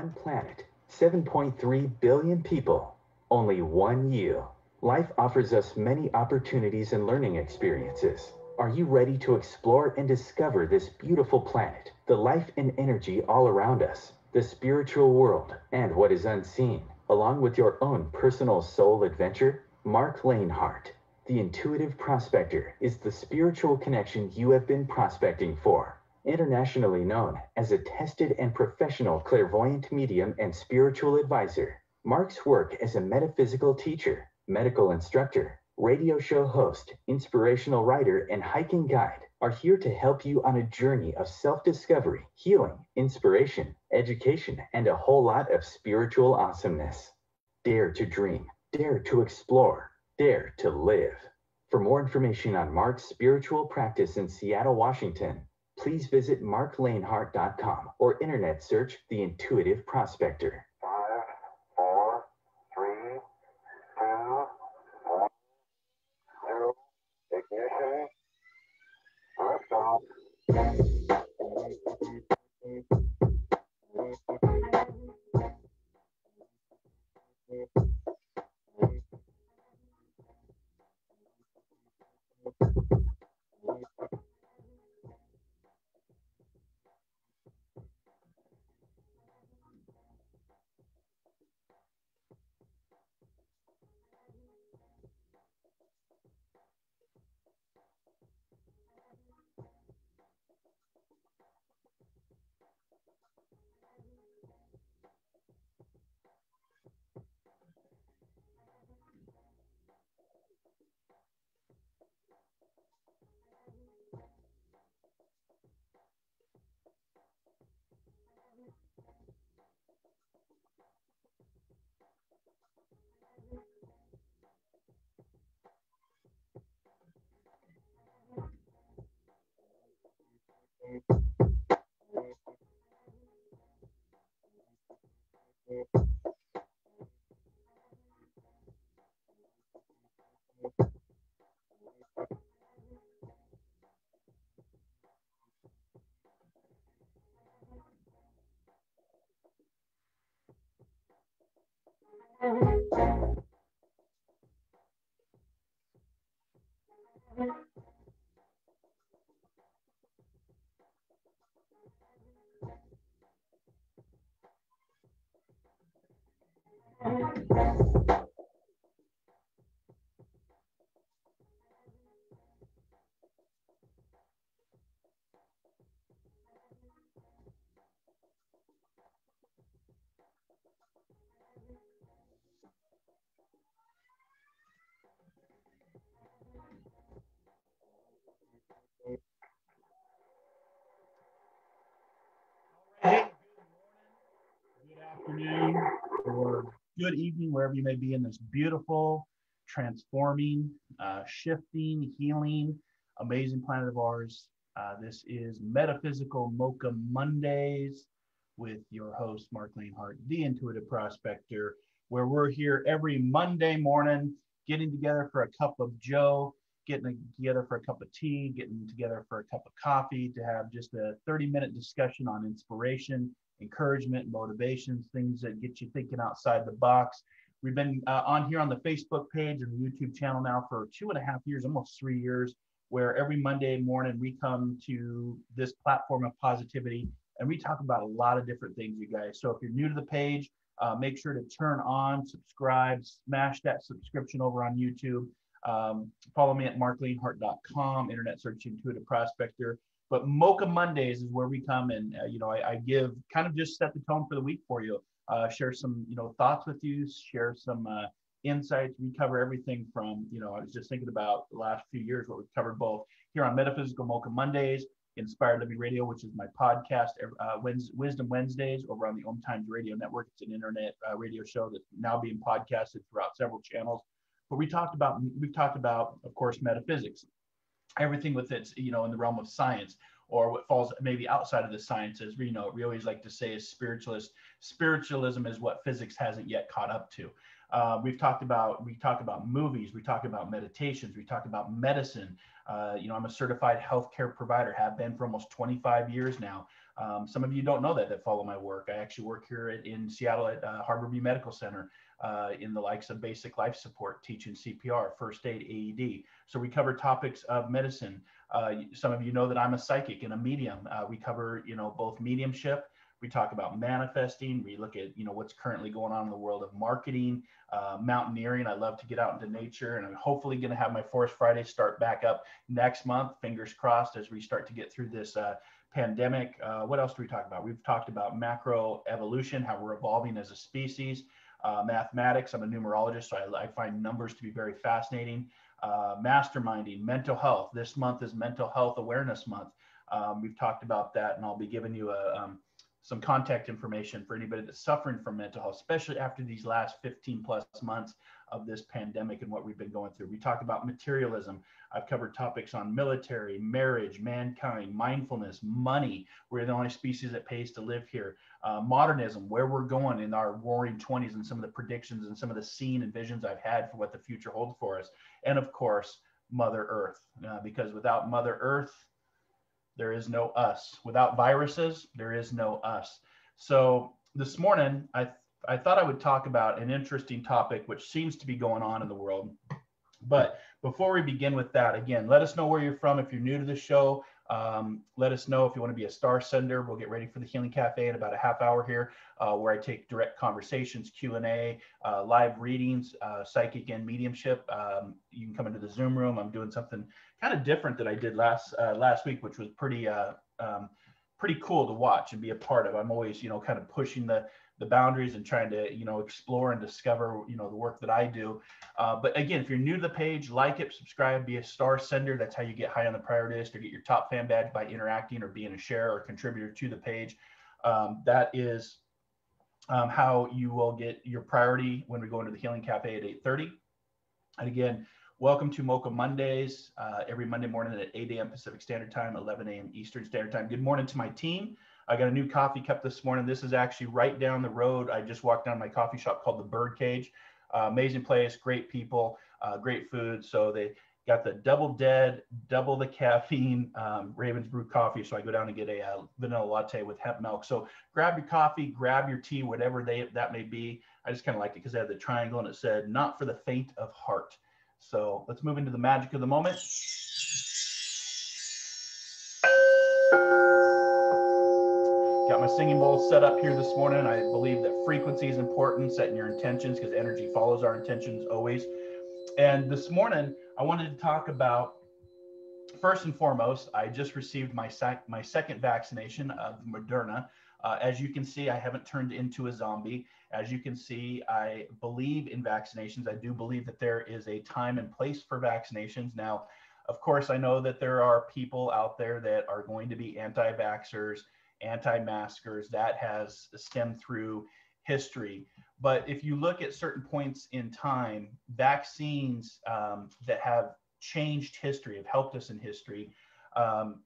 one planet, 7.3 billion people, only one you. Life offers us many opportunities and learning experiences. Are you ready to explore and discover this beautiful planet, the life and energy all around us, the spiritual world, and what is unseen, along with your own personal soul adventure? Marc Lainhart, the Intuitive Prospector, is the spiritual connection you have been prospecting for. Internationally known as a tested and professional clairvoyant medium and spiritual advisor, Marc's work as a metaphysical teacher, medical instructor, radio show host, inspirational writer, and hiking guide are here to help you on a journey of self-discovery, healing, inspiration, education, and a whole lot of spiritual awesomeness. Dare to dream, dare to explore, dare to live. For more information on Marc's spiritual practice in Seattle, Washington, please visit marclainhart.com or internet search The Intuitive Prospector. 5, 4, 3, 2, 1, 0. Ignition. Liftoff. Hey, good afternoon, or good evening, wherever you may be in this beautiful, transforming, shifting, healing, amazing planet of ours. This is Metaphysical Mocha Mondays with your host, Marc Lainhart, the Intuitive Prospector, where we're here every Monday morning, getting together for a cup of joe, getting together for a cup of tea, getting together for a cup of coffee to have just a 30-minute discussion on inspiration, encouragement, motivations, things that get you thinking outside the box. We've been on here on the Facebook page and the YouTube channel now for 2.5 years, almost 3 years, where every Monday morning we come to this platform of positivity and we talk about a lot of different things, you guys. So if you're new to the page, make sure to turn on, subscribe, smash that subscription over on YouTube. Follow me at marclainhart.com, internet search Intuitive Prospector. But Mocha Mondays is where we come and, I give kind of just set the tone for the week for you, share some, thoughts with you, share some insights. We cover everything from, I was just thinking about the last few years, what we've covered both here on Metaphysical Mocha Mondays, Inspired Living Radio, which is my podcast, Wisdom Wednesdays over on the Om Times Radio Network. It's an internet radio show that's now being podcasted throughout several channels. But we've talked about, of course, metaphysics, everything with its, in the realm of science, or what falls maybe outside of the sciences. We always like to say is spiritualist. Spiritualism is what physics hasn't yet caught up to. We talk about movies, we talk about meditations, we talk about medicine. I'm a certified healthcare provider, have been for almost 25 years now. Some of you don't know that follow my work. I actually work here in Seattle at Harborview Medical Center in the likes of basic life support, teaching CPR, first aid, AED. So we cover topics of medicine. Some of you know that I'm a psychic and a medium. We cover, both mediumship. We talk about manifesting. We look at, what's currently going on in the world of marketing, mountaineering. I love to get out into nature, and I'm hopefully going to have my Forest Friday start back up next month. Fingers crossed as we start to get through this pandemic. What else do we talk about? We've talked about macro evolution, how we're evolving as a species, mathematics. I'm a numerologist, so I find numbers to be very fascinating. Masterminding, mental health. This month is Mental Health Awareness Month. We've talked about that, and I'll be giving you some contact information for anybody that's suffering from mental health, especially after these last 15 plus months of this pandemic and what we've been going through. We talk about materialism. I've covered topics on military, marriage, mankind, mindfulness, money. We're the only species that pays to live here. Modernism, where we're going in our roaring 20s, and some of the predictions and some of the scene and visions I've had for what the future holds for us. And of course, Mother Earth, because without Mother Earth, there is no us. Without viruses, there is no us. So this morning, I thought I would talk about an interesting topic which seems to be going on in the world. But before we begin with that, again, let us know where you're from. If you're new to the show, let us know if you want to be a star sender. We'll get ready for the Healing Cafe in about a half hour here, where I take direct conversations, Q&A, live readings, psychic and mediumship. You can come into the Zoom room. I'm doing something kind of different that I did last week, which was pretty cool to watch and be a part of. I'm always, kind of pushing the boundaries and trying to, explore and discover, the work that I do. But again, if you're new to the page, like it, subscribe, be a star sender. That's how you get high on the priority list or get your top fan badge by interacting or being a share or contributor to the page. That is how you will get your priority when we go into the Healing Cafe at 8:30. And again, welcome to Mocha Mondays, every Monday morning at 8 a.m. Pacific Standard Time, 11 a.m. Eastern Standard Time. Good morning to my team. I got a new coffee cup this morning. This is actually right down the road. I just walked down my coffee shop called the Birdcage. Amazing place, great people, great food. So they got the double the caffeine Ravens Brew coffee. So I go down and get a vanilla latte with hemp milk. So grab your coffee, grab your tea, whatever that may be. I just kind of liked it because it had the triangle and it said, "Not for the faint of heart." So let's move into the magic of the moment. Got my singing bowl set up here this morning. I believe that frequency is important, setting your intentions, because energy follows our intentions always. And this morning, I wanted to talk about, first and foremost, I just received my second vaccination of Moderna. As you can see, I haven't turned into a zombie. As you can see, I believe in vaccinations. I do believe that there is a time and place for vaccinations. Now, of course, I know that there are people out there that are going to be anti-vaxxers, anti-maskers. That has stemmed through history. But if you look at certain points in time, vaccines that have changed history, have helped us in history, I'm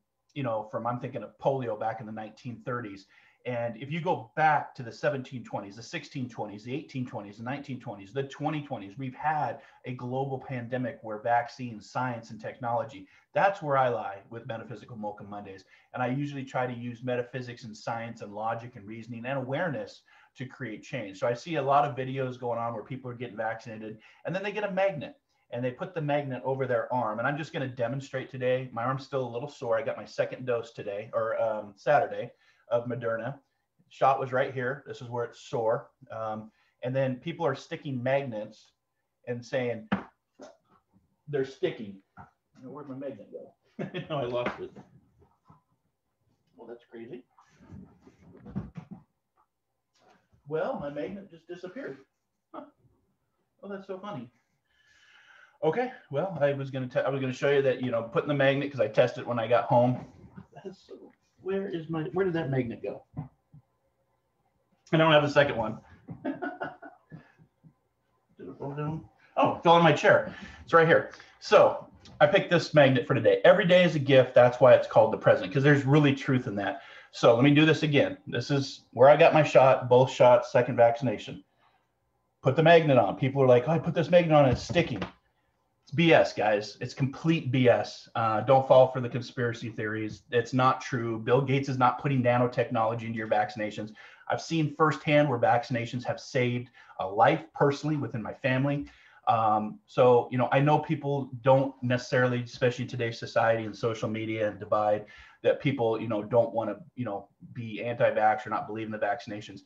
thinking of polio back in the 1930s. And if you go back to the 1720s, the 1620s, the 1820s, the 1920s, the 2020s, we've had a global pandemic where vaccines, science, and technology, that's where I lie with Metaphysical Mocha Mondays. And I usually try to use metaphysics and science and logic and reasoning and awareness to create change. So I see a lot of videos going on where people are getting vaccinated and then they get a magnet and they put the magnet over their arm. And I'm just going to demonstrate today. My arm's still a little sore. I got my second dose today, or Saturday, of Moderna. Shot was right here. This is where it's sore. And then people are sticking magnets and saying they're sticking. Where'd my magnet go? No, I lost it. Well, that's crazy. Well, my magnet just disappeared. Huh. Oh, that's so funny. Okay, well, I was going to show you that, putting the magnet, because I tested it when I got home. Where did that magnet go? I don't have a second one. Did it fall down? Oh, it fell in my chair. It's right here. So I picked this magnet for today. Every day is a gift. That's why it's called the present, because there's really truth in that. So let me do this again. This is where I got my shot, both shots, second vaccination. Put the magnet on. People are like, "Oh, I put this magnet on and it's sticking." BS, guys. It's complete BS. Don't fall for the conspiracy theories. It's not true. Bill Gates is not putting nanotechnology into your vaccinations. I've seen firsthand where vaccinations have saved a life personally within my family. So, you know, I know people don't necessarily, especially in today's society and social media and divide, that people, you know, don't want to, you know, be anti-vax or not believe in the vaccinations.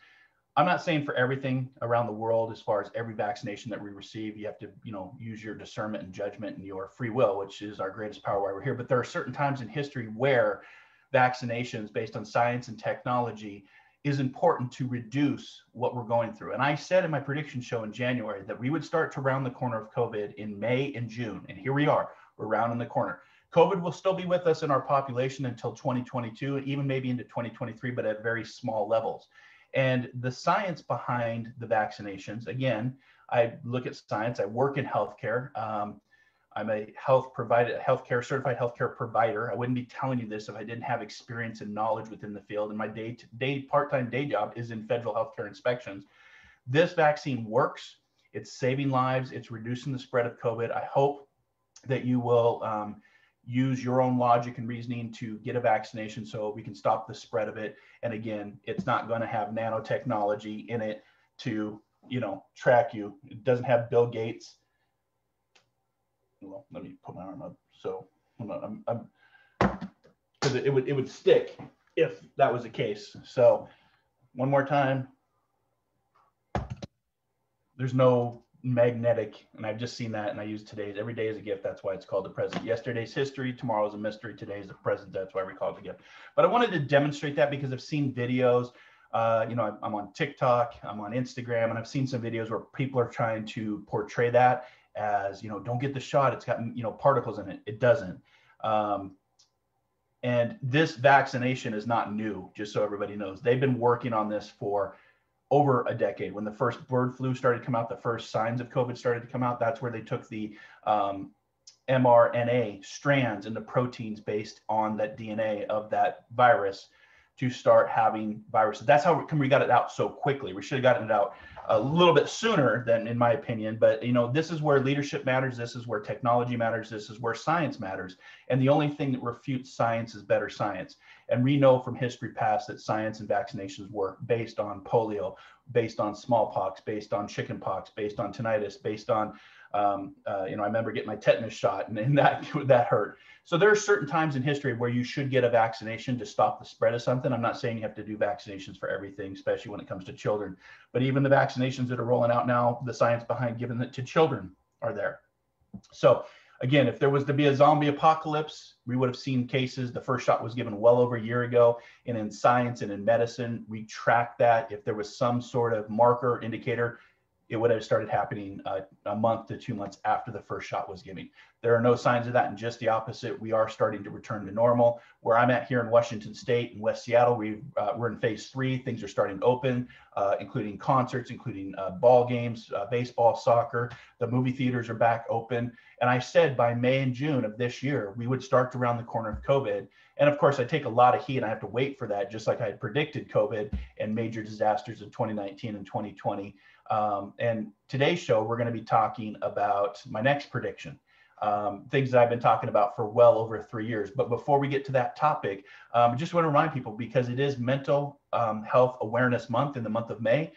I'm not saying for everything around the world, as far as every vaccination that we receive, you have to, you know, use your discernment and judgment and your free will, which is our greatest power why we're here. But there are certain times in history where vaccinations based on science and technology is important to reduce what we're going through. And I said in my prediction show in January that we would start to round the corner of COVID in May and June. And here we are, we're rounding the corner. COVID will still be with us in our population until 2022, even maybe into 2023, but at very small levels. And the science behind the vaccinations, again, I look at science, I work in healthcare. I'm a certified healthcare provider. I wouldn't be telling you this if I didn't have experience and knowledge within the field. And my part-time day job is in federal healthcare inspections. This vaccine works. It's saving lives. It's reducing the spread of COVID. I hope that you will use your own logic and reasoning to get a vaccination so we can stop the spread of it. And again, it's not going to have nanotechnology in it to, you know, track you. It doesn't have Bill Gates. Well, let me put my arm up. So because it would stick if that was the case. So one more time. There's no magnetic, and I've just seen that, and I use today's. Every day is a gift. That's why it's called the present. Yesterday's history, tomorrow's a mystery, today's the present. That's why we call it the gift. But I wanted to demonstrate that because I've seen videos. You know, I'm on TikTok, I'm on Instagram, and I've seen some videos where people are trying to portray that as, you know, don't get the shot, it's got, you know, particles in it. It doesn't. And this vaccination is not new, just so everybody knows. They've been working on this for over a decade. When the first bird flu started to come out, the first signs of COVID started to come out, that's where they took the mRNA strands and the proteins based on that DNA of that virus to start having viruses. That's how we got it out so quickly. We should have gotten it out a little bit sooner than, in my opinion. But, you know, this is where leadership matters. This is where technology matters. This is where science matters. And the only thing that refutes science is better science. And we know from history past that science and vaccinations work based on polio, based on smallpox, based on chickenpox, based on tinnitus, based on, you know, I remember getting my tetanus shot and that hurt. So there are certain times in history where you should get a vaccination to stop the spread of something. I'm not saying you have to do vaccinations for everything, especially when it comes to children. But even the vaccinations that are rolling out now, the science behind giving it to children are there. So again, if there was to be a zombie apocalypse, we would have seen cases. The first shot was given well over a year ago. And in science and in medicine, we track that. If there was some sort of marker indicator, it would have started happening a month to 2 months after the first shot was given. There are no signs of that, and just the opposite. We are starting to return to normal. Where I'm at here in Washington State, in West Seattle, we're in phase 3. Things are starting to open, including concerts, including ball games, baseball, soccer. The movie theaters are back open. And I said by May and June of this year, we would start to round the corner of COVID. And of course, I take a lot of heat, and I have to wait for that, just like I had predicted COVID and major disasters in 2019 and 2020. And today's show, we're going to be talking about my next prediction, things that I've been talking about for well over 3 years. But before we get to that topic, I just want to remind people, because it is Mental Health Awareness Month in the month of May.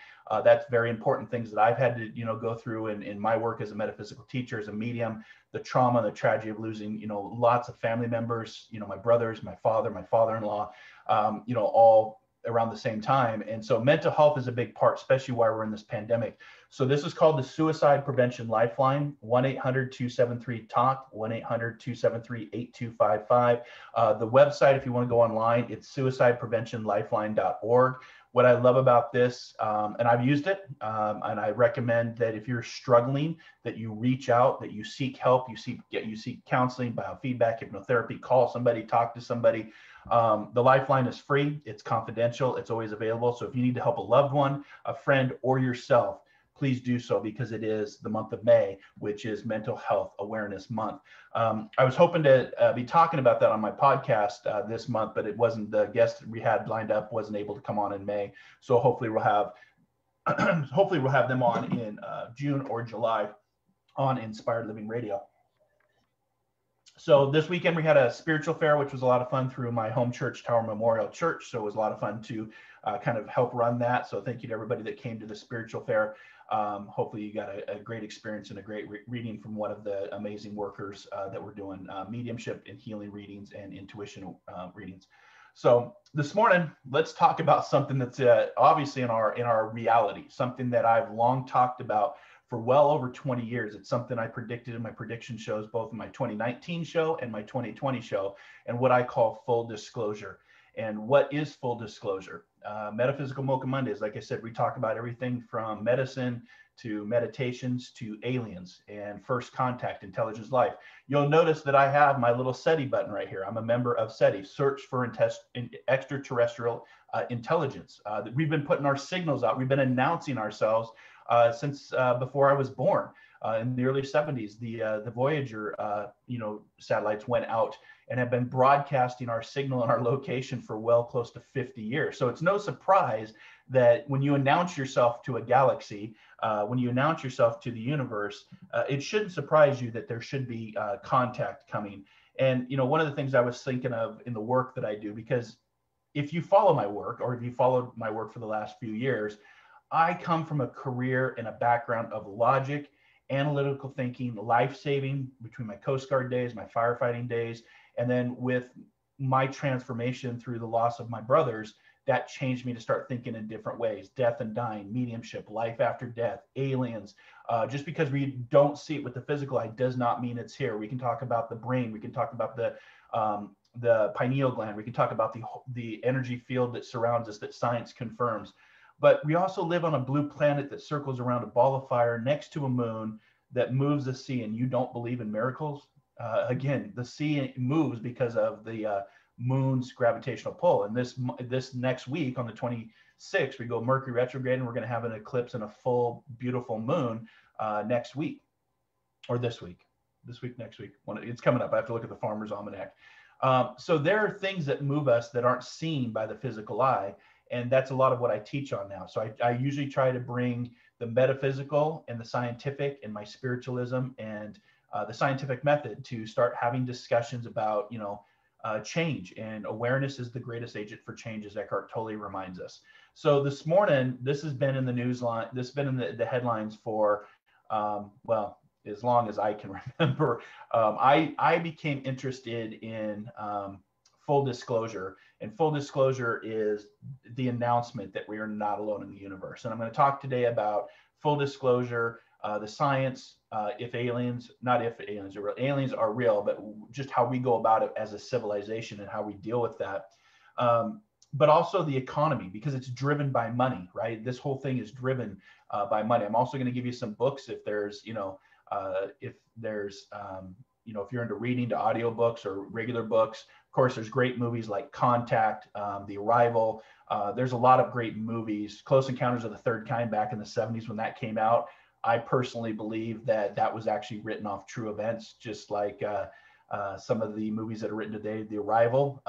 That's very important things that I've had to, you know, go through in my work as a metaphysical teacher, as a medium, the trauma, the tragedy of losing, you know, lots of family members, you know, my brothers, my father, my father-in-law, you know, all around the same time. And so mental health is a big part, especially while we're in this pandemic. So this is called the Suicide Prevention Lifeline, 1-800-273-TALK, 1-800-273-8255. The website, if you want to go online, it's suicidepreventionlifeline.org. What I love about this, and I've used it, and I recommend that if you're struggling, that you reach out, that you seek help, you seek counseling, biofeedback, hypnotherapy, call somebody, talk to somebody. The Lifeline is free, it's confidential, it's always available. So if you need to help a loved one, a friend, or yourself, please do so, because it is the month of May, which is Mental Health Awareness Month. I was hoping to be talking about that on my podcast this month, but it wasn't, the guest we had lined up wasn't able to come on in May. So hopefully we'll have them on in June or July on Inspired Living Radio. So this weekend we had a spiritual fair, which was a lot of fun through my home church, Tower Memorial Church. So it was a lot of fun to kind of help run that. So thank you to everybody that came to the spiritual fair. Hopefully you got a great experience and a great reading from one of the amazing workers that were doing mediumship and healing readings and intuition readings. So this morning, let's talk about something that's obviously in our reality, something that I've long talked about for well over 20 years. It's something I predicted in my prediction shows, both in my 2019 show and my 2020 show, and what I call full disclosure. And what is full disclosure? Metaphysical Mocha Mondays, like I said, we talk about everything from medicine to meditations to aliens and first contact, intelligence, life. You'll notice that I have my little SETI button right here. I'm a member of SETI, Search for Extraterrestrial Intelligence. We've been putting our signals out. We've been announcing ourselves since before I was born. In the early 70s, the Voyager satellites went out and have been broadcasting our signal and our location for well close to 50 years. So it's no surprise that when you announce yourself to a galaxy, when you announce yourself to the universe, it shouldn't surprise you that there should be contact coming. And one of the things I was thinking of in the work that I do, because if you follow my work, or if you followed my work for the last few years, I come from a career and a background of logic, analytical thinking, life-saving between my Coast Guard days, my firefighting days, and then with my transformation through the loss of my brothers, that changed me to start thinking in different ways. Death and dying, mediumship, life after death, aliens. Just because we don't see it with the physical eye does not mean it's here. We can talk about the brain. We can talk about the pineal gland. We can talk about the energy field that surrounds us that science confirms. But we also live on a blue planet that circles around a ball of fire next to a moon that moves the sea. And you don't believe in miracles? Again, the sea moves because of the moon's gravitational pull. And this next week on the 26th, we go Mercury retrograde, and we're going to have an eclipse and a full, beautiful moon next week, or this week, next week. It's coming up. I have to look at the Farmer's Almanac. So there are things that move us that aren't seen by the physical eye. And that's a lot of what I teach on now. So I usually try to bring the metaphysical and the scientific and my spiritualism and the scientific method to start having discussions about, change. And awareness is the greatest agent for change, as Eckhart Tolle reminds us. So this morning, this has been in the news line. This has been in the headlines for, as long as I can remember. I became interested in full disclosure. And full disclosure is the announcement that we are not alone in the universe. And I'm going to talk today about full disclosure, the science, if aliens are real, but just how we go about it as a civilization and how we deal with that. But also the economy, because it's driven by money, right? This whole thing is driven by money. I'm also going to give you some books if there's, if you're into reading, to audiobooks or regular books. Of course, there's great movies like Contact, The Arrival. There's a lot of great movies. Close Encounters of the Third Kind back in the 70s when that came out. I personally believe that was actually written off true events, just like some of the movies that are written today. The Arrival,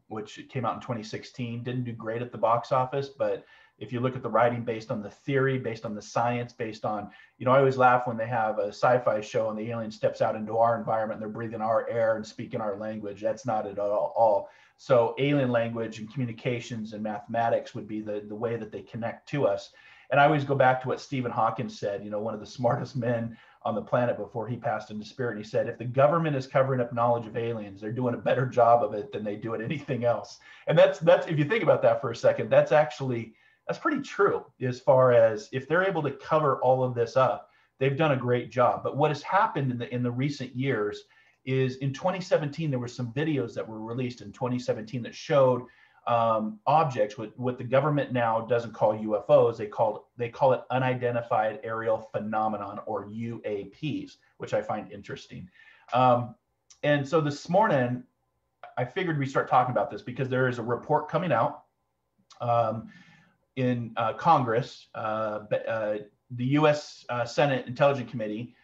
which came out in 2016, didn't do great at the box office, but if you look at the writing based on the theory, based on the science, based on, I always laugh when they have a sci-fi show and the alien steps out into our environment and they're breathing our air and speaking our language. That's not at all. So alien language and communications and mathematics would be the way that they connect to us. And I always go back to what Stephen Hawking said, one of the smartest men on the planet before he passed into spirit. And he said, if the government is covering up knowledge of aliens, they're doing a better job of it than they do at anything else. And that's if you think about that for a second, that's pretty true, as far as if they're able to cover all of this up, they've done a great job. But what has happened in the recent years is in 2017, there were some videos that were released in 2017 that showed objects, what the government now doesn't call UFOs, they call it unidentified aerial phenomenon, or UAPs, which I find interesting. And so this morning, I figured we'd start talking about this because there is a report coming out in Congress. The U.S. Senate Intelligence Committee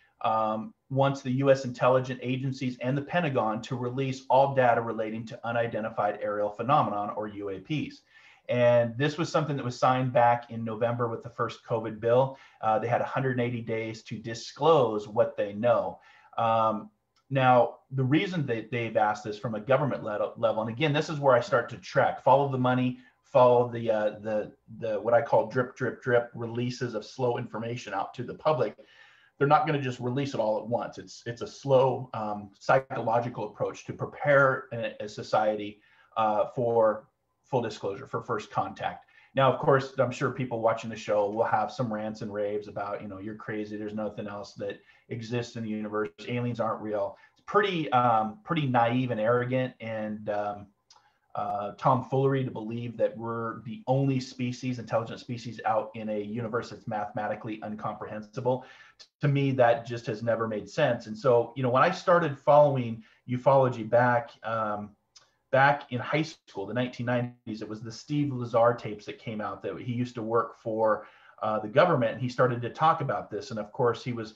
wants the U.S. intelligence agencies and the Pentagon to release all data relating to unidentified aerial phenomenon, or UAPs. And this was something that was signed back in November with the first COVID bill. They had 180 days to disclose what they know. Now, the reason that they've asked this from a government level, and again, this is where I start to track, follow the money, follow the what I call drip, drip, drip releases of slow information out to the public. They're not going to just release it all at once. It's a slow psychological approach to prepare a society for full disclosure, for first contact. Now, of course, I'm sure people watching the show will have some rants and raves about, you know, you're crazy. There's nothing else that exists in the universe. Aliens aren't real. It's pretty naive and arrogant and tomfoolery to believe that we're the only species, intelligent species, out in a universe that's mathematically incomprehensible. To me, that just has never made sense. And so, you know, when I started following ufology back in high school, the 1990s, it was the Steve Lazar tapes that came out that he used to work for the government, and he started to talk about this. And of course, he was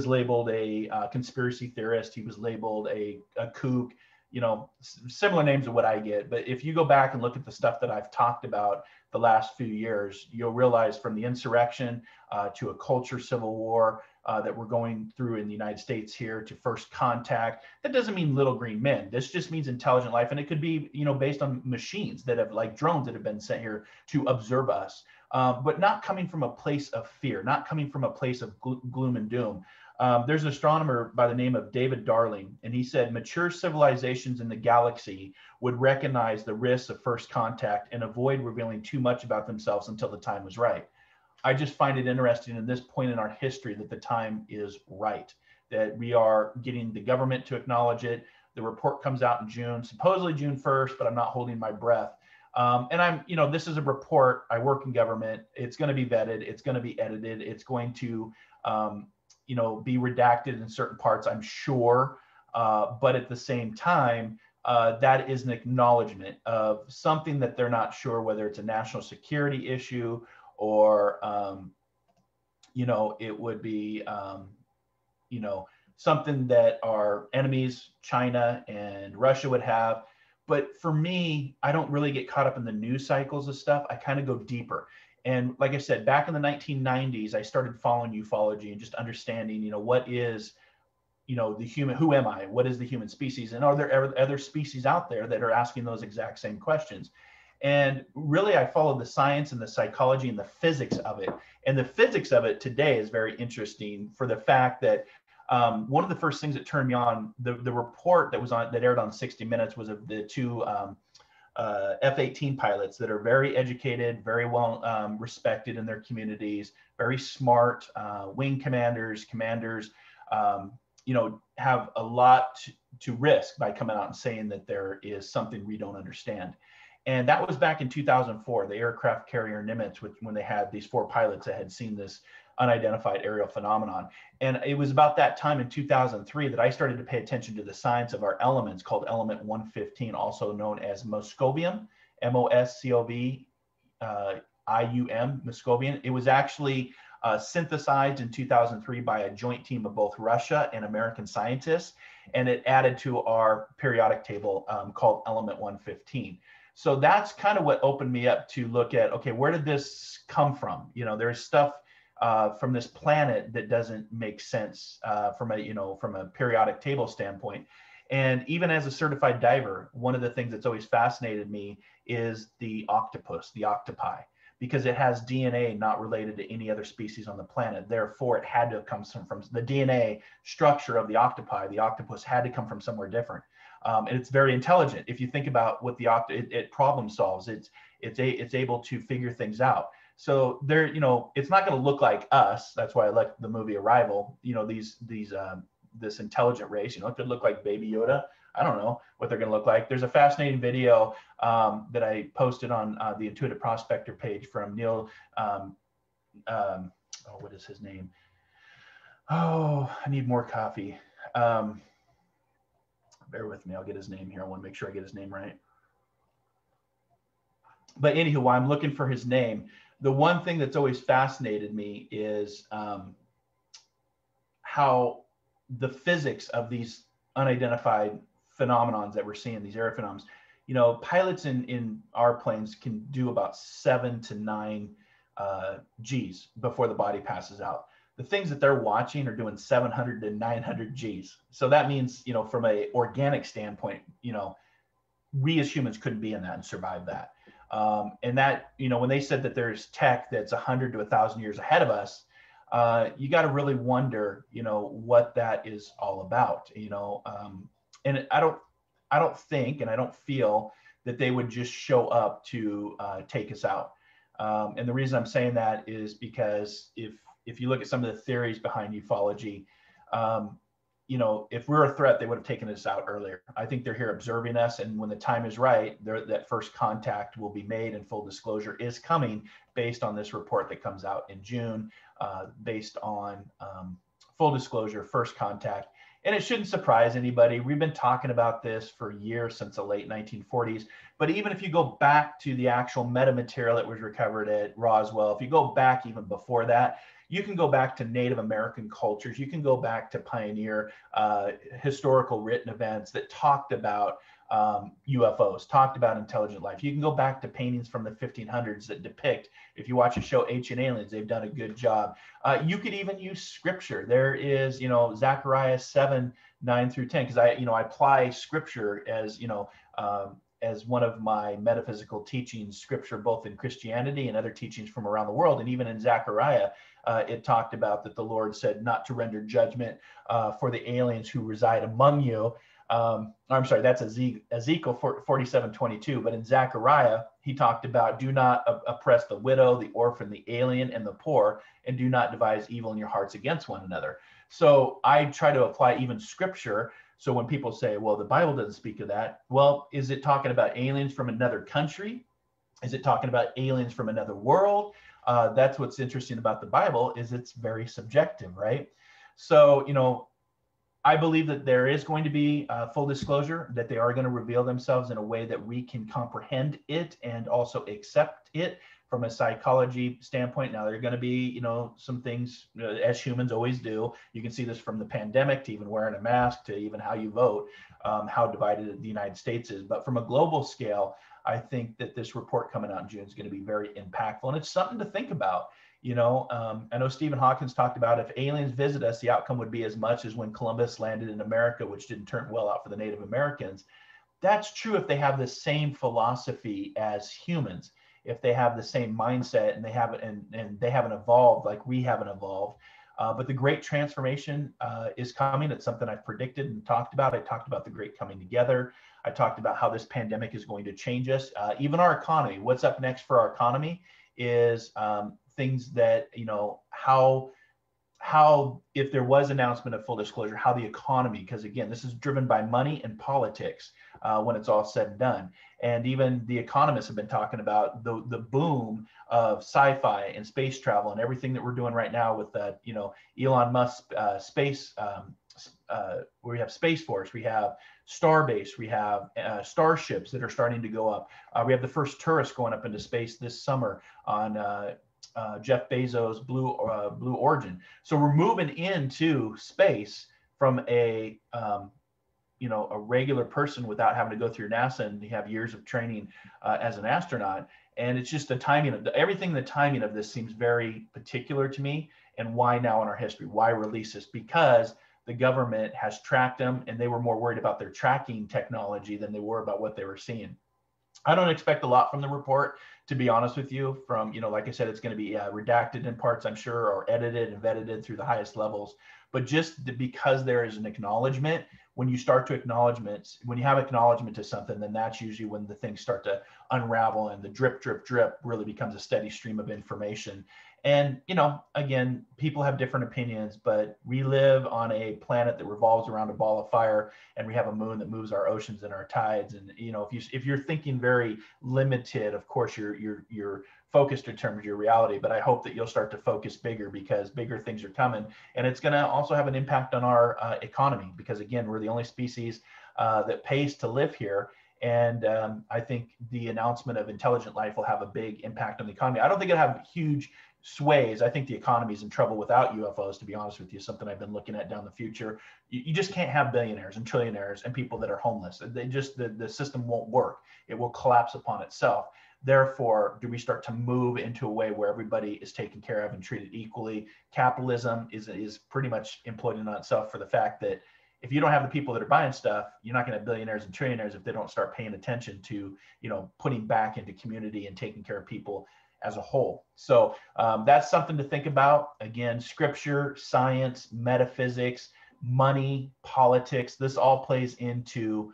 labeled a conspiracy theorist. He was labeled a kook, you know, similar names of what I get. But if you go back and look at the stuff that I've talked about the last few years, you'll realize from the insurrection to a culture civil war that we're going through in the United States here, to first contact, that doesn't mean little green men. This just means intelligent life. And it could be, you know, based on machines that have, like drones that have been sent here to observe us, but not coming from a place of fear, not coming from a place of gloom and doom. There's an astronomer by the name of David Darling, and he said mature civilizations in the galaxy would recognize the risks of first contact and avoid revealing too much about themselves until the time was right. I just find it interesting at this point in our history that the time is right, that we are getting the government to acknowledge it. The report comes out in June, supposedly June 1st, but I'm not holding my breath. And I'm, you know, this is a report. I work in government. It's going to be vetted. It's going to be edited. It's going to, you know, be redacted in certain parts, I'm sure. But at the same time, that is an acknowledgement of something that they're not sure whether it's a national security issue or, you know, it would be, you know, something that our enemies, China and Russia, would have. But for me, I don't really get caught up in the news cycles of stuff. I kind of go deeper. And like I said, back in the 1990s, I started following ufology and just understanding, you know, what is, you know, the human, who am I? What is the human species? And are there other species out there that are asking those exact same questions? And really, I followed the science and the psychology and the physics of it. And the physics of it today is very interesting for the fact that one of the first things that turned me on, the report that aired on 60 Minutes was of the two F-18 pilots that are very educated, very well respected in their communities, very smart wing commanders, you know, have a lot to risk by coming out and saying that there is something we don't understand. And that was back in 2004, the aircraft carrier Nimitz, when they had these 4 pilots that had seen this unidentified aerial phenomenon. And it was about that time in 2003 that I started to pay attention to the science of our elements, called element 115, also known as Moscovium, Moscovium, Moscovium. It was actually synthesized in 2003 by a joint team of both Russia and American scientists, and it added to our periodic table called element 115. So that's kind of what opened me up to look at, okay, where did this come from? You know, there's stuff from this planet that doesn't make sense from a periodic table standpoint. And even as a certified diver, one of the things that's always fascinated me is the octopus, the octopi, because it has DNA not related to any other species on the planet. Therefore, it had to have come from the DNA structure of the octopi. The octopus had to come from somewhere different. And it's very intelligent. If you think about what it problem solves, it's able to figure things out. So there, you know, it's not going to look like us. That's why I like the movie Arrival. You know, this intelligent race. You know, it could look like Baby Yoda. I don't know what they're going to look like. There's a fascinating video that I posted on the Intuitive Prospector page from Neil. What is his name? Oh, I need more coffee. Bear with me. I'll get his name here. I want to make sure I get his name right. But anywho, while I'm looking for his name, the one thing that's always fascinated me is how the physics of these unidentified phenomenons that we're seeing, these air phenomena, you know, pilots in our planes can do about 7 to 9 Gs before the body passes out. the things that they're watching are doing 700 to 900 Gs. So that means, you know, from a organic standpoint, you know, we as humans couldn't be in that and survive that. And that, you know, when they said that there's tech that's 100 to 1,000 years ahead of us, you got to really wonder, you know, what that is all about, you know. And I don't think, and I don't feel that they would just show up to take us out. And the reason I'm saying that is because if you look at some of the theories behind ufology, you know, if we're a threat, they would have taken us out earlier. I think they're here observing us, and when the time is right, that first contact will be made, and full disclosure is coming based on this report that comes out in June, based on full disclosure, first contact. And it shouldn't surprise anybody. We've been talking about this for years, since the late 1940s. But even if you go back to the actual metamaterial that was recovered at Roswell, if you go back even before that, you can go back to Native American cultures. You can go back to pioneer historical written events that talked about UFOs, talked about intelligent life. You can go back to paintings from the 1500s that depict, if you watch a show, Ancient Aliens, they've done a good job. You could even use scripture. There is, you know, Zechariah 7:9-10, because I apply scripture as, you know, as one of my metaphysical teachings, scripture, both in Christianity and other teachings from around the world. And even in Zechariah, it talked about that the Lord said not to render judgment for the aliens who reside among you. I'm sorry, that's Ezekiel 47:22. But in Zechariah, he talked about, do not oppress the widow, the orphan, the alien, and the poor, and do not devise evil in your hearts against one another. So I try to apply even scripture. So when people say, well, the Bible doesn't speak of that, well, is it talking about aliens from another country? Is it talking about aliens from another world? That's what's interesting about the Bible, is it's very subjective, right? So, you know, I believe that there is going to be full disclosure, that they are going to reveal themselves in a way that we can comprehend it and also accept it from a psychology standpoint. Now, there are going to be, you know, some things, as humans always do. You can see this from the pandemic to even wearing a mask to even how you vote, how divided the United States is. But from a global scale, I think that this report coming out in June is going to be very impactful, and it's something to think about. You know, I know Stephen Hawkins talked about, if aliens visit us, the outcome would be as much as when Columbus landed in America, which didn't turn well out for the Native Americans. That's true if they have the same philosophy as humans, if they have the same mindset, and they haven't and they haven't evolved like we haven't evolved. But the great transformation is coming. It's something I've predicted and talked about. I talked about the great coming together. I talked about how this pandemic is going to change us, even our economy. What's up next for our economy is things that, you know, how if there was announcement of full disclosure, how the economy, because again, this is driven by money and politics when it's all said and done. And even the economists have been talking about the boom of sci-fi and space travel and everything that we're doing right now with you know, Elon Musk space, where we have Space Force, we have Starbase, we have starships that are starting to go up. We have the first tourists going up into space this summer on Jeff Bezos' Blue Origin. So we're moving into space from a you know, a regular person without having to go through NASA and have years of training as an astronaut. And it's just the timing of everything. The timing of this seems very particular to me. And why now in our history? Why release this? Because the government has tracked them, and they were more worried about their tracking technology than they were about what they were seeing. I don't expect a lot from the report, to be honest with you. From, you know, like I said, it's going to be redacted in parts, I'm sure, or edited and vetted through the highest levels. But just because there is an acknowledgement, when you start to when you have acknowledgement to something, then that's usually when the things start to unravel, and the drip, drip, drip really becomes a steady stream of information. And, you know, again, people have different opinions, but we live on a planet that revolves around a ball of fire, and we have a moon that moves our oceans and our tides. And, you know, if you're thinking very limited, of course, you're focused in terms of your reality. But I hope that you'll start to focus bigger, because bigger things are coming, and it's going to also have an impact on our economy, because again, we're the only species that pays to live here. And I think the announcement of intelligent life will have a big impact on the economy. I don't think it'll have huge sways. I think the economy is in trouble without UFOs, to be honest with you. Something I've been looking at down the future. You just can't have billionaires and trillionaires and people that are homeless. They just, the system won't work. It will collapse upon itself. Therefore, do we start to move into a way where everybody is taken care of and treated equally? Capitalism is pretty much imploding on itself for the fact that if you don't have the people that are buying stuff, you're not going to have billionaires and trillionaires if they don't start paying attention to, putting back into community and taking care of people as a whole. So that's something to think about. Again, scripture, science, metaphysics, money, politics, this all plays into,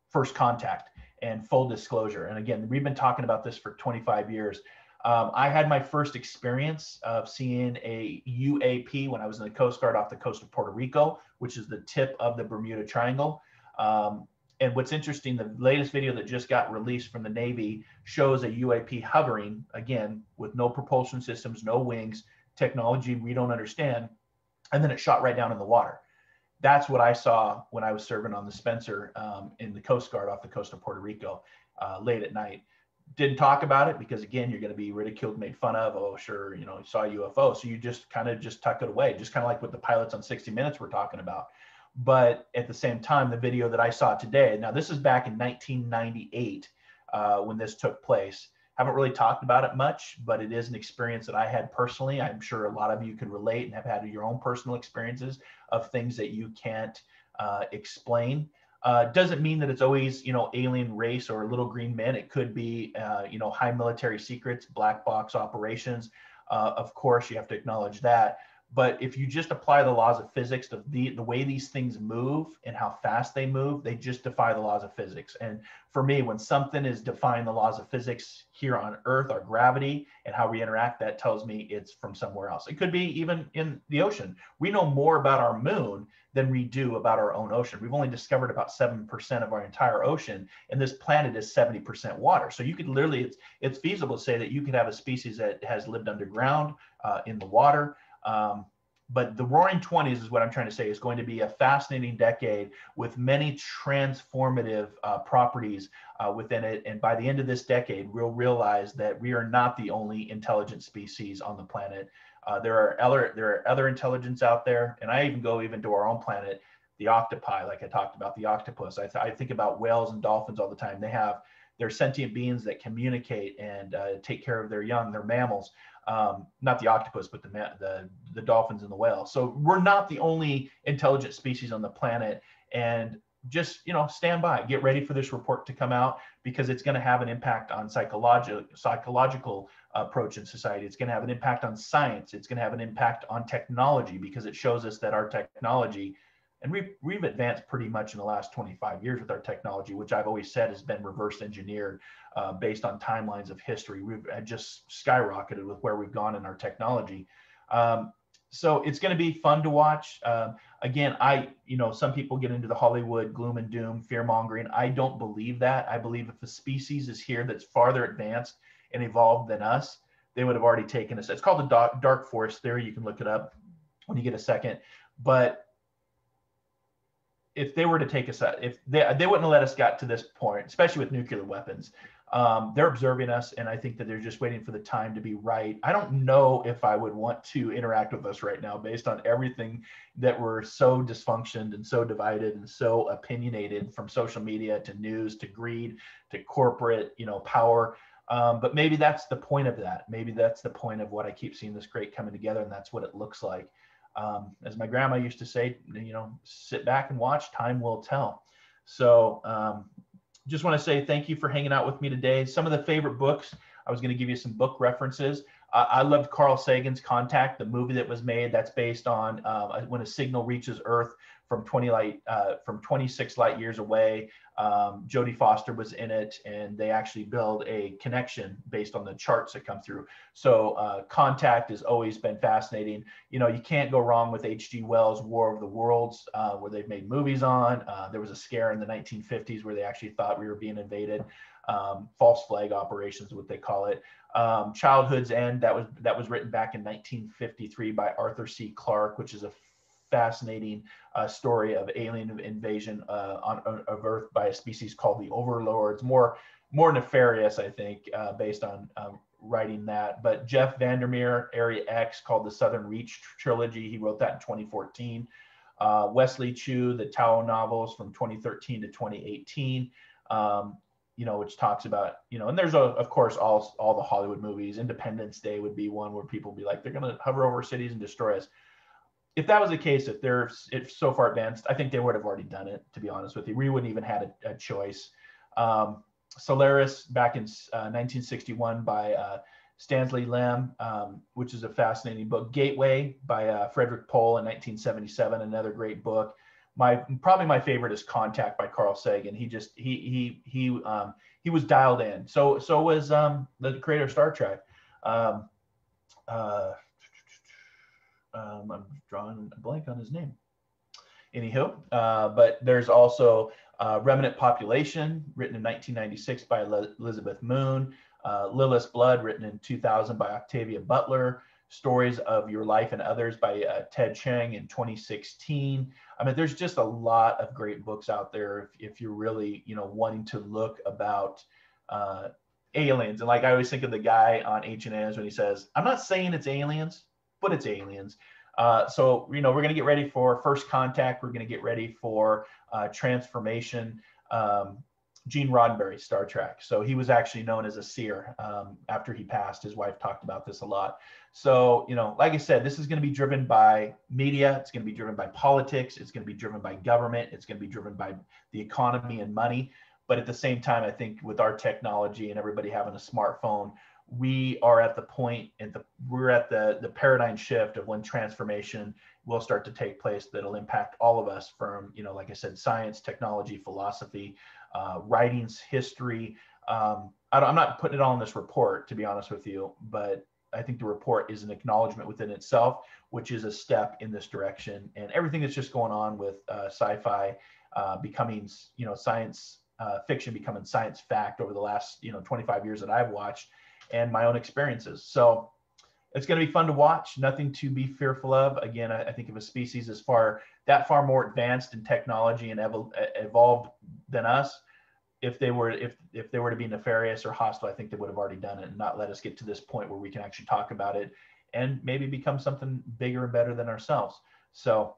first contact and full disclosure. And again, we've been talking about this for 25 years. I had my first experience of seeing a UAP when I was in the Coast Guard off the coast of Puerto Rico, which is the tip of the Bermuda Triangle. And what's interesting, the latest video that just got released from the Navy shows a UAP hovering, again, with no propulsion systems, no wings, technology we don't understand, and then it shot right down in the water. That's what I saw when I was serving on the Spencer in the Coast Guard off the coast of Puerto Rico late at night. Didn't talk about it because, again, you're going to be ridiculed, made fun of. Oh, sure, you saw a UFO. So you just kind of tuck it away, just kind of like what the pilots on 60 Minutes were talking about. But at the same time, the video that I saw today, now this is back in 1998 when this took place. Haven't really talked about it much, but it is an experience that I had personally. I'm sure a lot of you can relate and have had your own personal experiences of things that you can't explain. Doesn't mean that it's always, alien race or little green men. It could be, high military secrets, black box operations. Of course, you have to acknowledge that. But if you just apply the laws of physics to the way these things move and how fast they move, they just defy the laws of physics. And for me, when something is defying the laws of physics here on Earth, our gravity and how we interact, that tells me it's from somewhere else. It could be even in the ocean. We know more about our moon than we do about our own ocean. We've only discovered about 7% of our entire ocean, and this planet is 70% water. So you could literally, it's feasible to say that you could have a species that has lived underground in the water. But the Roaring 20s is what I'm trying to say is going to be a fascinating decade with many transformative properties within it. And by the end of this decade, we'll realize that we are not the only intelligent species on the planet. There are other intelligence out there. And I even go to our own planet, the octopi, like I talked about, the octopus. I think about whales and dolphins all the time. They're sentient beings that communicate and take care of their young. They're mammals. Not the octopus, but the dolphins and the whales. So we're not the only intelligent species on the planet. And just, stand by, get ready for this report to come out, because it's going to have an impact on psychological approach in society. It's going to have an impact on science. It's going to have an impact on technology, because it shows us that our technology, and we've advanced pretty much in the last 25 years with our technology, which I've always said has been reverse engineered based on timelines of history. We've just skyrocketed with where we've gone in our technology. So it's going to be fun to watch. Again, some people get into the Hollywood gloom and doom, fear mongering. I don't believe that. I believe if a species is here that's farther advanced and evolved than us, they would have already taken us. It's called the dark forest theory. You can look it up when you get a second. But if they were to take us out, if they wouldn't have let us get to this point, especially with nuclear weapons. They're observing us, and I think that they're just waiting for the time to be right. I don't know if I would want to interact with us right now based on everything that we're so dysfunctioned and so divided and so opinionated, from social media to news to greed to corporate, power. But maybe that's the point of that. Maybe that's the point of what I keep seeing this great coming together, and that's what it looks like. As my grandma used to say, sit back and watch, time will tell. So just want to say thank you for hanging out with me today. Some of the favorite books, I was going to give you some book references. I loved Carl Sagan's Contact, the movie that was made. That's based on when a signal reaches Earth from 26 light years away. Jodie Foster was in it, and they actually build a connection based on the charts that come through. So Contact has always been fascinating. You can't go wrong with H.G. Wells' War of the Worlds, where they've made movies on. There was a scare in the 1950s where they actually thought we were being invaded. False flag operations, what they call it. Childhood's End, that was written back in 1953 by Arthur C. Clarke, which is a fascinating story of alien invasion of Earth by a species called the Overlords. More nefarious, I think, based on writing that. But Jeff Vandermeer, Area X, called the Southern Reach trilogy. He wrote that in 2014. Wesley Chu, the Tao novels from 2013 to 2018. which talks about, and there's of course all the Hollywood movies. Independence Day would be one where people be like, they're going to hover over cities and destroy us. If that was the case, if it's so far advanced, I think they would have already done it, to be honest with you. We wouldn't even had a choice. Solaris back in 1961 by Stanley Lem, which is a fascinating book. Gateway by Frederick Pohl in 1977, another great book. Probably my favorite is Contact by Carl Sagan. He was dialed in. So was the creator of Star Trek. I'm drawing a blank on his name. Anywho, but there's also Remnant Population, written in 1996 by Elizabeth Moon. Lilith's Blood, written in 2000 by Octavia Butler. Stories of Your Life and Others by Ted Chiang in 2016. I mean, there's just a lot of great books out there if you're really, wanting to look about aliens. And like I always think of the guy on H&M's when he says, I'm not saying it's aliens, but it's aliens. So, we're going to get ready for First Contact. We're going to get ready for Transformation. Gene Roddenberry, Star Trek. So he was actually known as a seer after he passed. His wife talked about this a lot. So, like I said, this is going to be driven by media. It's going to be driven by politics. It's going to be driven by government. It's going to be driven by the economy and money. But at the same time, I think with our technology and everybody having a smartphone, we are at the point, we're at the paradigm shift of when transformation will start to take place that'll impact all of us from, like I said, science, technology, philosophy, writings, history. I'm not putting it all in this report, to be honest with you, but I think the report is an acknowledgement within itself, which is a step in this direction. And everything that's just going on with sci-fi becoming, science fiction becoming science fact over the last, 25 years that I've watched, and my own experiences. So it's going to be fun to watch, nothing to be fearful of. Again, I think if a species is far more advanced in technology and evolved than us, if they were to be nefarious or hostile, I think they would have already done it and not let us get to this point where we can actually talk about it and maybe become something bigger and better than ourselves. So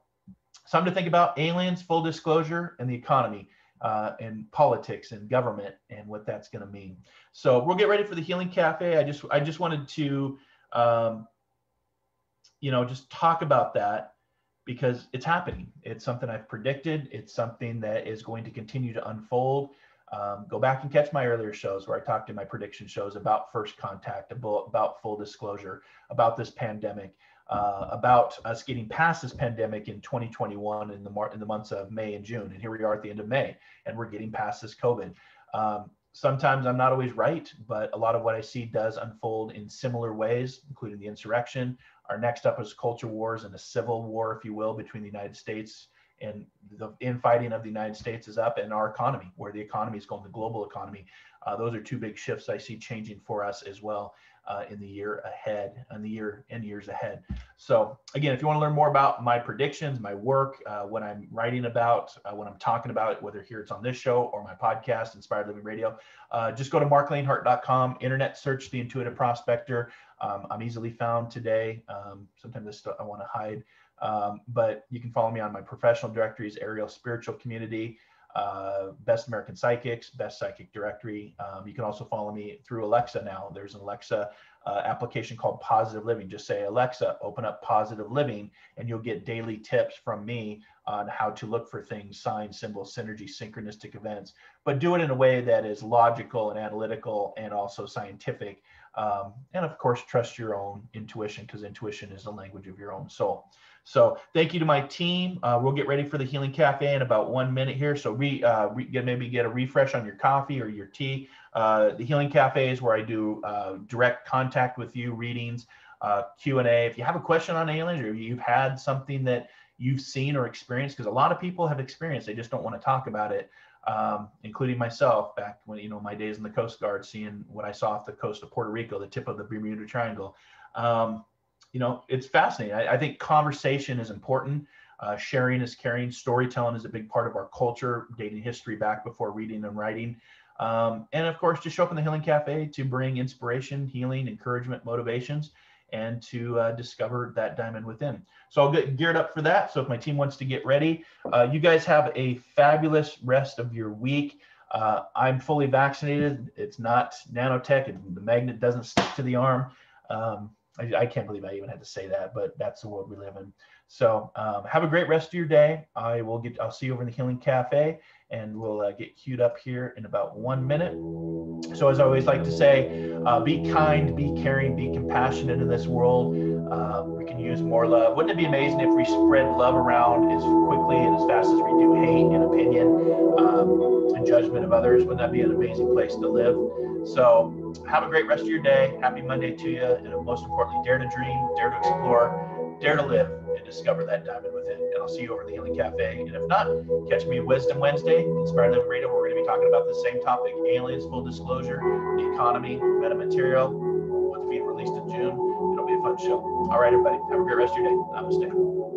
something to think about: aliens, full disclosure, and the economy. And politics and government and what that's going to mean. So we'll get ready for the Healing Cafe. I just wanted to, just talk about that because it's happening. It's something I've predicted. It's something that is going to continue to unfold. Go back and catch my earlier shows where I talked in my prediction shows about First Contact, about full disclosure, about this pandemic. About us getting past this pandemic in 2021 in the months of May and June. And here we are at the end of May, and we're getting past this COVID. Sometimes I'm not always right, but a lot of what I see does unfold in similar ways, including the insurrection. Our next up is culture wars and a civil war, if you will, between the United States, and the infighting of the United States is up, and our economy, where the economy is going, the global economy. Those are two big shifts I see changing for us as well. In the year ahead, and years ahead. So again, if you want to learn more about my predictions, my work, what I'm writing about, what I'm talking about, whether here it's on this show or my podcast, Inspired Living Radio, just go to marclainhart.com, internet search the Intuitive Prospector. I'm easily found today. Sometimes this stuff I want to hide, but you can follow me on my professional directories, Ariel Spiritual Community, Best American Psychics, Best Psychic Directory. You can also follow me through Alexa now. There's an Alexa application called Positive Living. Just say, Alexa, open up Positive Living, and you'll get daily tips from me on how to look for things, signs, symbols, synergy, synchronistic events, but do it in a way that is logical and analytical and also scientific. And of course, trust your own intuition, because intuition is the language of your own soul. So thank you to my team. We'll get ready for the Healing Cafe in about 1 minute here. So maybe get a refresh on your coffee or your tea. The Healing Cafe is where I do direct contact with you, readings, Q&A. If you have a question on aliens, or you've had something that you've seen or experienced, because a lot of people have experienced, they just don't want to talk about it, including myself back when, my days in the Coast Guard, seeing what I saw off the coast of Puerto Rico, the tip of the Bermuda Triangle. It's fascinating. I think conversation is important. Sharing is caring. Storytelling is a big part of our culture, dating history back before reading and writing. And of course, just show up in the Healing Cafe to bring inspiration, healing, encouragement, motivations, and to discover that diamond within. So I'll get geared up for that. So if my team wants to get ready, you guys have a fabulous rest of your week. I'm fully vaccinated. It's not nanotech, and the magnet doesn't stick to the arm. I can't believe I even had to say that, but that's the world we live in. So have a great rest of your day. I'll see you over in the Healing Cafe, and we'll get queued up here in about 1 minute. So as I always like to say, be kind, be caring, be compassionate in this world. We can use more love. Wouldn't it be amazing if we spread love around as quickly and as fast as we do hate and opinion and judgment of others? Wouldn't that be an amazing place to live? So have a great rest of your day. Happy Monday to you. And most importantly, dare to dream, dare to explore, dare to live, and discover that diamond within. And I'll see you over in the Healing Cafe. And if not, catch me Wisdom Wednesday, Inspire Living Radio, where we're going to be talking about the same topic: aliens, full disclosure, the economy, metamaterial, what's being released in June. It'll be a fun show. All right, everybody. Have a great rest of your day. Namaste.